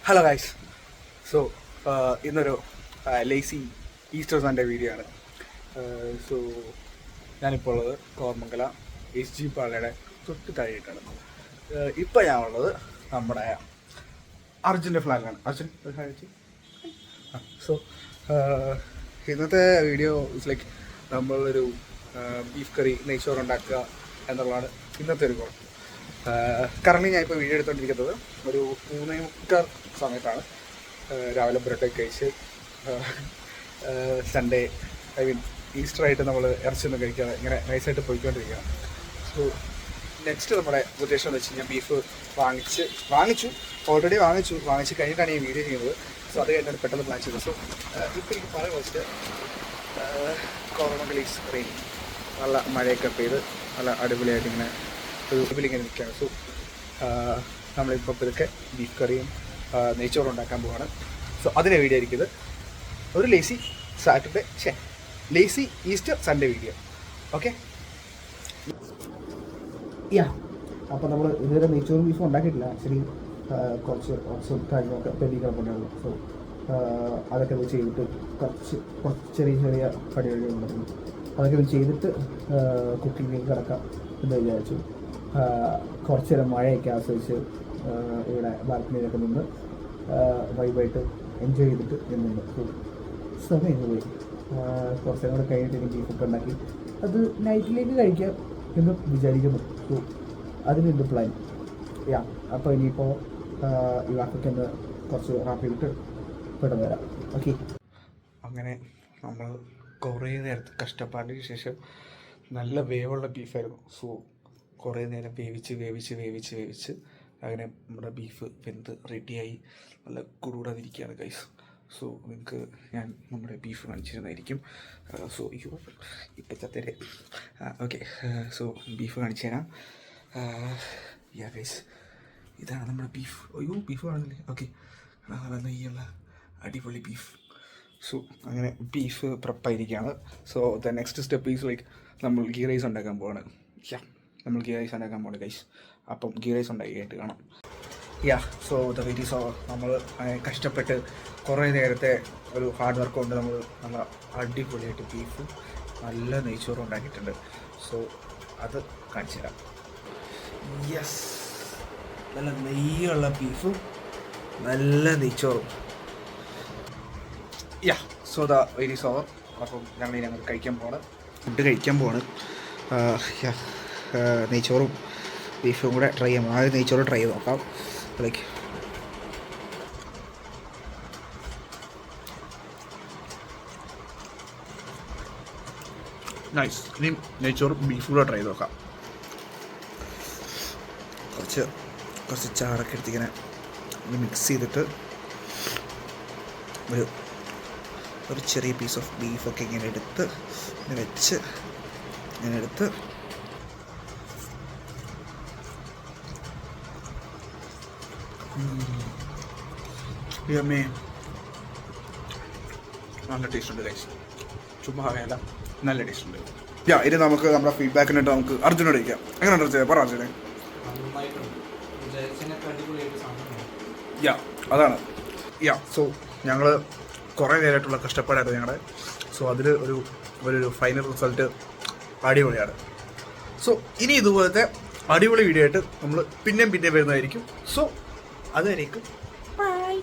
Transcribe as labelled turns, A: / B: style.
A: Hello guys. So ഇന്നൊരു lazy Easter Sunday video ആണ്. So ഞാനിപ്പോൾ ഉള്ളത് കോർമംഗല SG പാളയുടെ തൊട്ട് താഴെയായിട്ടാണ്. ഇപ്പം ഞാനുള്ളത് നമ്മുടെ അർജുൻ്റെ ഫ്ലാഗാണ്. അർജുൻ സോ ഇന്നത്തെ വീഡിയോ ഇറ്റ്സ് ലൈക്ക് നമ്മളൊരു ബീഫ് കറി നെയ്ച്ചോറ് ഉണ്ടാക്കുക എന്നുള്ളതാണ് ഇന്നത്തെ ഒരു ഗോൾ. കറണ്ട്ലി ഞാൻ ഇപ്പോൾ വീഡിയോ എടുത്തുകൊണ്ടിരിക്കുന്നത് ഒരു 3:30 സമയത്താണ്. രാവിലെ ബ്രെഡൊക്കെ കഴിച്ച് സൺഡേ ഈസ്റ്റർ ആയിട്ട് നമ്മൾ ഇറച്ചിയൊന്നും കഴിക്കാതെ ഇങ്ങനെ നൈസായിട്ട് പോയിക്കൊണ്ടിരിക്കുകയാണ്. സോ നെക്സ്റ്റ് നമ്മുടെ ഉദ്ദേശം എന്ന് വെച്ച് കഴിഞ്ഞാൽ ബീഫ് ഓൾറെഡി വാങ്ങിച്ച് കഴിഞ്ഞിട്ടാണ് ഈ വീഡിയോ ചെയ്യുന്നത്. സോ അത് കഴിഞ്ഞാൽ പെട്ടെന്ന് പ്ലാൻ ചെയ്തത്. സോ ഇപ്പോൾ എനിക്ക് പറയാൻ വെച്ചിട്ട് കോർമംഗല ഈസ് റെയിൻ, നല്ല മഴയൊക്കെ പെയ്ത് നല്ല അടിപൊളിയായിട്ട് ഇങ്ങനെ ഇങ്ങനെ നിൽക്കുകയാണ്. സോ നമ്മളിപ്പോൾ ഇതൊക്കെ ബീഫ് കറിയും നെയ്ച്ചോറും ഉണ്ടാക്കാൻ പോവാണ്. സോ അതിൻ്റെ വീഡിയോ ആയിരിക്കും ഒരു lazy Easter Sunday video. Okay, അപ്പോൾ നമ്മൾ ഇതുവരെ നെയ്ച്ചോറും ബീഫും ഉണ്ടാക്കിയിട്ടില്ല. ആക്ച്വലി കുറച്ച് കാര്യങ്ങളൊക്കെ പെരിക്കണപ്പുണ്ടായിരുന്നു. സോ അതൊക്കെ ഒന്ന് ചെയ്തിട്ട് കുറച്ച് ചെറിയ പണികളുണ്ടായിരുന്നു. അതൊക്കെ ഒന്ന് ചെയ്തിട്ട് കുക്കിങ്ങിലേക്ക് കിടക്കാം എന്ന് വിചാരിച്ചു. കുറച്ച് നേരം മഴയൊക്കെ ആസ്വദിച്ച് ഇവിടെ ബാൽക്കണിയിലൊക്കെ നിന്ന് വൈബായിട്ട് എൻജോയ് ചെയ്തിട്ട് നിന്നുണ്ട്. സോ സമയം പോയി. കുറച്ച് നേരം കൂടെ കഴിഞ്ഞിട്ട് എനിക്ക് ബീഫൊക്കെ ഉണ്ടാക്കി അത് നൈറ്റിലേക്ക് കഴിക്കാം എന്ന് വിചാരിക്കുന്നു. സോ അതിനുണ്ട് പ്ലാൻ. അപ്പോൾ ഇനിയിപ്പോൾ ഈ വാക്കൊക്കെ ഒന്ന് കുറച്ച് റാപ്പ് ചെയ്തിട്ട് പെട്ടെന്ന് വരാം. ഓക്കെ, അങ്ങനെ നമ്മൾ കുറേ നേരത്തെ കഷ്ടപ്പാടിന് ശേഷം നല്ല വേവുള്ള ബീഫായിരുന്നു. സോ കുറേ നേരം വേവിച്ച് അങ്ങനെ നമ്മുടെ ബീഫ് വെന്ത് റെഡിയായി നല്ല കുടുകൂടാതിരിക്കുകയാണ് ഗൈസ്. സോ നിങ്ങൾക്ക് ഞാൻ നമ്മുടെ ബീഫ് കാണിച്ചിരുന്നതായിരിക്കും. സോ ഇപ്പം ചത്തേരെ ഓക്കെ. സോ ബീഫ് കാണിച്ചു തരാം. ഗൈസ്, ഇതാണ് നമ്മുടെ ബീഫ്. ബീഫ് കാണില്ലേ? ഓക്കെ, നല്ല നെയ്യുള്ള അടിപൊളി ബീഫ്. സോ അങ്ങനെ ബീഫ് പ്രിപ്പയറായിരിക്കുകയാണ്. So the next step is like നമ്മൾ ഗീ റൈസ് ഉണ്ടാക്കാൻ പോവാണ്. നമ്മൾ ഗീ റൈസ് ഉണ്ടാക്കാൻ പോകണം ഗൈസ്. അപ്പം ഗീ റൈസ് ഉണ്ടാക്കിയിട്ട് കാണാം. സോ ദ വെരി സോ നമ്മൾ കഷ്ടപ്പെട്ട് കുറേ നേരത്തെ ഒരു ഹാർഡ് വർക്ക് കൊണ്ട് നമ്മൾ നല്ല അടിപൊളിയായിട്ട് ബീഫ് നല്ല നെയ്ച്ചോറും ഉണ്ടാക്കിയിട്ടുണ്ട്. സോ അത് കാണിച്ചു തരാം. നല്ല നെയ്യുള്ള ബീഫും നല്ല നെയ്ച്ചോറും. സോ ദ വെരി സോ അപ്പം ഞങ്ങൾ ഫുഡ് കഴിക്കാൻ പോവാണ്. നെയ്ച്ചോറും ബീഫും കൂടെ ട്രൈ ചെയ്യാം. ആദ്യം നെയ്ച്ചോറ് ട്രൈ ചെയ്ത് നോക്കാം. Like nice. ഇനി നെയ്ച്ചോറും ബീഫും കൂടെ ട്രൈ ചെയ്ത് നോക്കാം. കുറച്ച് ചാറൊക്കെ എടുത്തിങ്ങനെ മിക്സ് ചെയ്തിട്ട് ഒരു ചെറിയ പീസ് ഓഫ് ബീഫൊക്കെ ഇങ്ങനെ എടുത്ത് ഇങ്ങനെ എടുത്ത് നല്ല ടേസ്റ്റ് ഉണ്ട് ഗൈസ്. ചുമ്മാ വേല, നല്ല ടേസ്റ്റ് ഉണ്ട്. ഇനി നമുക്ക് നമ്മുടെ ഫീഡ്ബാക്കിനായിട്ട് നമുക്ക് അർജുനോട് ചോദിക്കാം. എങ്ങനെയുണ്ട് പറ അർജുനെ? അതാണ്. സോ ഞങ്ങൾ കുറേ നേരമായിട്ടുള്ള കഷ്ടപ്പാടായിരുന്നു ഞങ്ങളുടെ. സോ അതിൽ ഒരു ഫൈനൽ റിസൾട്ട് അടിപൊളിയാണ്. സോ ഇനി ഇതുപോലത്തെ അടിപൊളി വീഡിയോ ആയിട്ട് നമ്മൾ പിന്നെയും വരുന്നതായിരിക്കും. സോ അതുവരേക്കും ബൈ.